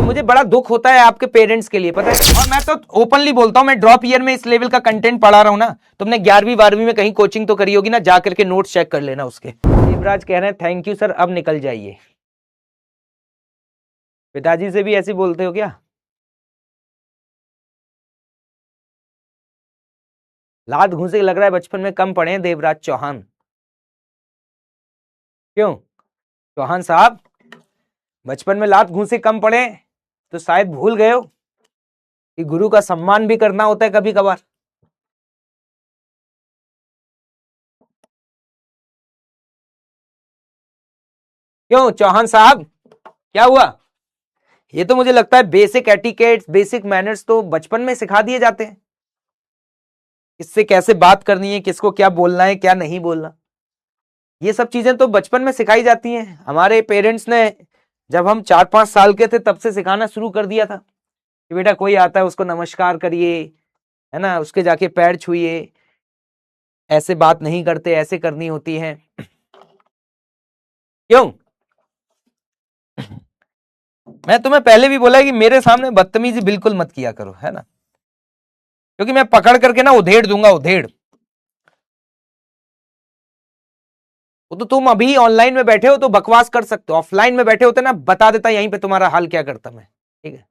मुझे बड़ा दुख होता है आपके पेरेंट्स के लिए, पता है। और मैं तो ओपनली बोलता हूं, मैं ड्रॉप ईयर में इस लेवल का कंटेंट पढ़ा रहा हूं ना। तुमने 11वीं 12वीं में कहीं कोचिंग तो करी होगी ना, जाकर के नोट्स चेक कर लेना उसके। युवराज कह रहे हैं थैंक यू सर, अब निकल जाइए। पिताजी से भी ऐसे बोलते हो क्या? लात घूंसे लग रहा है बचपन में कम पढ़े हैं देवराज चौहान। क्यों चौहान साहब, बचपन में लात घूंसे कम पढ़े तो शायद भूल गए हो कि गुरु का सम्मान भी करना होता है कभी कभार। क्यों चौहान साहब, क्या हुआ? ये तो मुझे लगता है बेसिक एटिकेट्स, बेसिक मैनर्स तो बचपन में सिखा दिए जाते हैं। किससे कैसे बात करनी है, किसको क्या बोलना है, क्या नहीं बोलना, ये सब चीजें तो बचपन में सिखाई जाती हैं। हमारे पेरेंट्स ने जब हम 4-5 साल के थे तब से सिखाना शुरू कर दिया था कि बेटा कोई आता है उसको नमस्कार करिए, है ना, उसके जाके पैर छुइए, ऐसे बात नहीं करते, ऐसे करनी होती है। क्यों? मैं तुम्हें पहले भी बोला कि मेरे सामने बदतमीजी बिल्कुल मत किया करो, है ना, क्योंकि मैं पकड़ करके ना उधेड़ दूंगा, उधेड़। वो तो तुम अभी ऑनलाइन में बैठे हो तो बकवास कर सकते हो, ऑफलाइन में बैठे होते ना बता देता यहीं पे तुम्हारा हाल क्या करता मैं, ठीक है।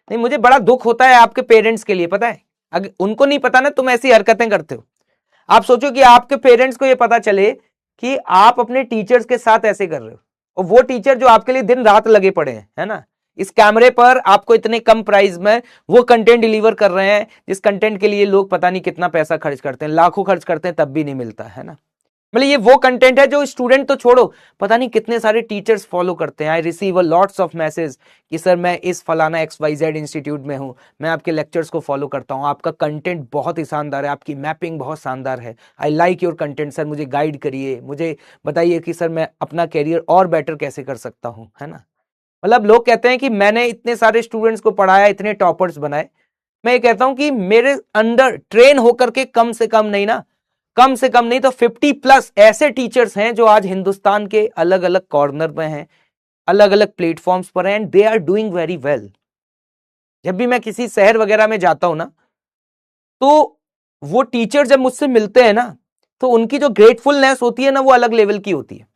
नहीं, मुझे बड़ा दुख होता है आपके पेरेंट्स के लिए, पता है। अगर उनको नहीं पता ना तुम ऐसी हरकतें करते हो। आप सोचो कि आपके पेरेंट्स को ये पता चले कि आप अपने टीचर्स के साथ ऐसे कर रहे हो, और वो टीचर जो आपके लिए दिन रात लगे पड़े हैं, है ना, इस कैमरे पर आपको इतने कम प्राइस में वो कंटेंट डिलीवर कर रहे हैं जिस कंटेंट के लिए लोग पता नहीं कितना पैसा खर्च करते हैं, लाखों खर्च करते हैं, तब भी नहीं मिलता, है ना। मतलब ये वो कंटेंट है जो स्टूडेंट तो छोड़ो, पता नहीं कितने सारे टीचर्स फॉलो करते हैं। I receive a lots of message कि सर मैं इस फलाना XYZ इंस्टीट्यूट में हूं, मैं आपके लेक्चर्स को फॉलो करता हूं, आपका कंटेंट बहुत ही शानदार है, आपकी मैपिंग बहुत शानदार है, I like your content sir, मुझे गाइड करिए, मुझे बताइए कि सर मैं अपना कैरियर और बेटर कैसे कर सकता हूं, है ना। मतलब लोग कहते हैं कि मैंने इतने सारे स्टूडेंट्स को पढ़ाया, इतने टॉपर्स बनाए। मैं ये कहता हूं कि मेरे अंडर ट्रेन होकर के कम से कम नहीं ना, कम से कम नहीं तो 50+ ऐसे टीचर्स हैं जो आज हिंदुस्तान के अलग अलग कॉर्नर में हैं, अलग अलग प्लेटफॉर्म्स पर हैं, and they are doing very well. जब भी मैं किसी शहर वगैरह में जाता हूं ना, तो वो टीचर जब मुझसे मिलते हैं ना, तो उनकी जो ग्रेटफुलनेस होती है ना, वो अलग लेवल की होती है।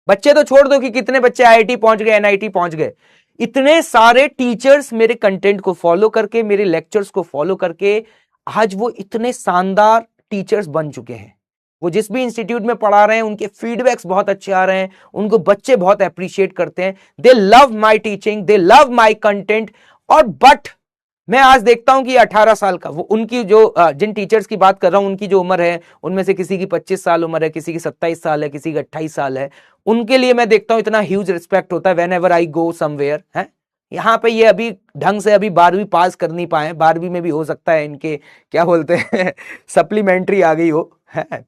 बच्चे तो छोड़ दो कि कितने बच्चे IIT पहुंच गए, NIT पहुंच गए, इतने सारे टीचर्स मेरे कंटेंट को फॉलो करके, मेरे लेक्चर्स को फॉलो करके आज वो इतने शानदार टीचर्स बन चुके हैं। वो जिस भी इंस्टीट्यूट में पढ़ा रहे हैं उनके फीडबैक्स बहुत अच्छे आ रहे हैं, उनको बच्चे बहुत अप्रिशिएट करते हैं, दे love my teaching, they love my content. और बट मैं आज देखता हूं कि 18 साल का वो, उनकी जो जिन टीचर्स की बात कर रहा हूं उनकी जो उम्र है, उनमें से किसी की 25 साल उम्र है, किसी की 27 साल है, किसी की 28 साल है, उनके लिए मैं देखता हूं इतना ह्यूज रिस्पेक्ट होता है when ever I go somewhere, है। यहाँ पे ये अभी ढंग से अभी 12वीं पास कर नहीं पाए, 12वीं में भी हो सकता है इनके क्या बोलते हैं सप्लीमेंट्री आ गई हो, है,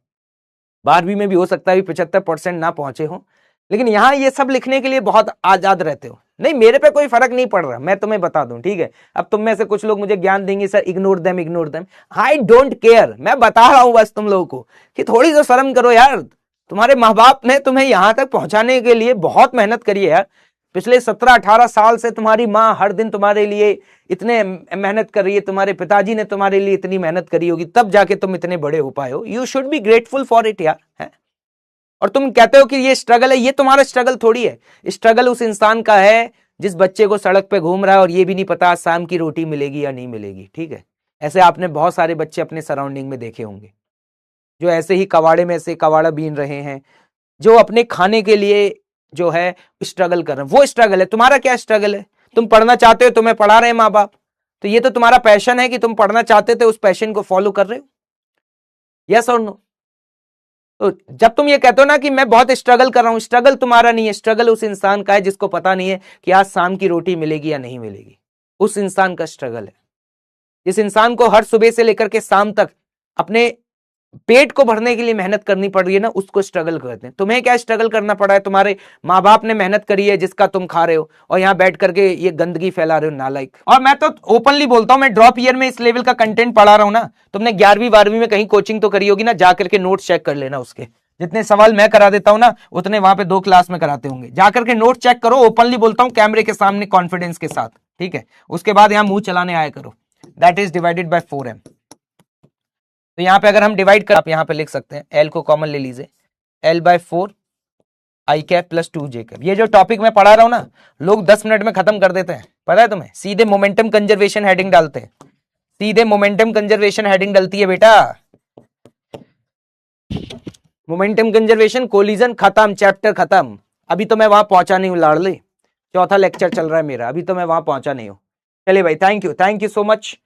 12वीं में भी हो सकता है 75% ना पहुंचे हो, लेकिन यहां ये सब लिखने के लिए बहुत आजाद रहते हो। नहीं, मेरे पे कोई फर्क नहीं पड़ रहा, मैं तुम्हें बता दूं, ठीक है। अब तुम में से कुछ लोग मुझे ज्ञान देंगे sir ignore them, ignore them, I don't care. मैं बता रहा हूं बस तुम लोगों को कि थोड़ी तो शर्म करो यार। तुम्हारे माँ बाप ने तुम्हें यहां तक पहुंचाने के लिए बहुत मेहनत करी है यार। पिछले 17-18 साल से तुम्हारी माँ हर दिन तुम्हारे लिए इतने मेहनत कर रही है, तुम्हारे पिताजी ने तुम्हारे लिए इतनी मेहनत करी होगी, तब जाके तुम इतने बड़े हो पाए हो। You should be grateful for it यार, है। और तुम कहते हो कि ये स्ट्रगल है, ये तुम्हारा स्ट्रगल थोड़ी है। स्ट्रगल उस इंसान का है जिस बच्चे को सड़क पे घूम रहा है और ये भी नहीं पता शाम की रोटी मिलेगी या नहीं मिलेगी, ठीक है। ऐसे आपने बहुत सारे बच्चे अपने सराउंडिंग में देखे होंगे जो ऐसे ही कवाड़े में से कवाड़ा बीन रहे हैं, जो अपने खाने के लिए जो है स्ट्रगल कर रहे हैं। वो स्ट्रगल है। तुम्हारा क्या स्ट्रगल है? तुम पढ़ना चाहते हो, तुम्हें पढ़ा रहे हैं माँ बाप, तो ये तो तुम्हारा पैशन है कि तुम पढ़ना चाहते थे, उस पैशन को फॉलो कर रहे हो, यस और नो। तो जब तुम ये कहते हो ना कि मैं बहुत स्ट्रगल कर रहा हूं, स्ट्रगल तुम्हारा नहीं है, स्ट्रगल उस इंसान का है जिसको पता नहीं है कि आज शाम की रोटी मिलेगी या नहीं मिलेगी। उस इंसान का स्ट्रगल है। जिस इंसान को हर सुबह से लेकर के शाम तक अपने पेट को भरने के लिए मेहनत करनी पड़ रही है ना, उसको स्ट्रगल कहते हैं। तुम्हें क्या स्ट्रगल करना पड़ा है? तुम्हारे माँ बाप ने मेहनत करी है जिसका तुम खा रहे हो, और यहाँ बैठ करके ये गंदगी फैला रहे हो, नालायक। और मैं तो ओपनली बोलता हूं, मैं ड्रॉप ईयर में इस लेवल का कंटेंट पढ़ा रहा हूं ना। तुमने 11वीं 12वीं में कहीं कोचिंग तो करी होगी ना, जाकर के नोट्स चेक कर लेना उसके। जितने सवाल मैं करा देता हूं ना उतने वहां पे 2 क्लास में कराते होंगे। जाकर के नोट चेक करो, ओपनली बोलता हूं कैमरे के सामने कॉन्फिडेंस के साथ, ठीक है। उसके बाद यहां मुंह चलाने आया करो। That is divided by 4m। तो यहां पे अगर हम डिवाइड कर, आप यहां पे लिख सकते हैं, एल को कॉमन ले लीजिए, L/4 आई कैप प्लस 2j कैप। ये जो टॉपिक मैं पढ़ा रहा हूं ना, लोग 10 मिनट में खत्म कर देते हैं, पता है तुम्हें। सीधे मोमेंटम कंजर्वेशन हेडिंग डालते हैं, सीधे मोमेंटम कंजर्वेशन हेडिंग डलती है बेटा। मोमेंटम कंजर्वेशन, कोलिजन खत्म, चैप्टर खत्म। अभी तो मैं वहां पहुंचा नहीं हूं लाडले, चौथा लेक्चर चल रहा है मेरा, अभी तो मैं वहां पहुंचा नहीं हूं। चलिए भाई, थैंक यू सो मच।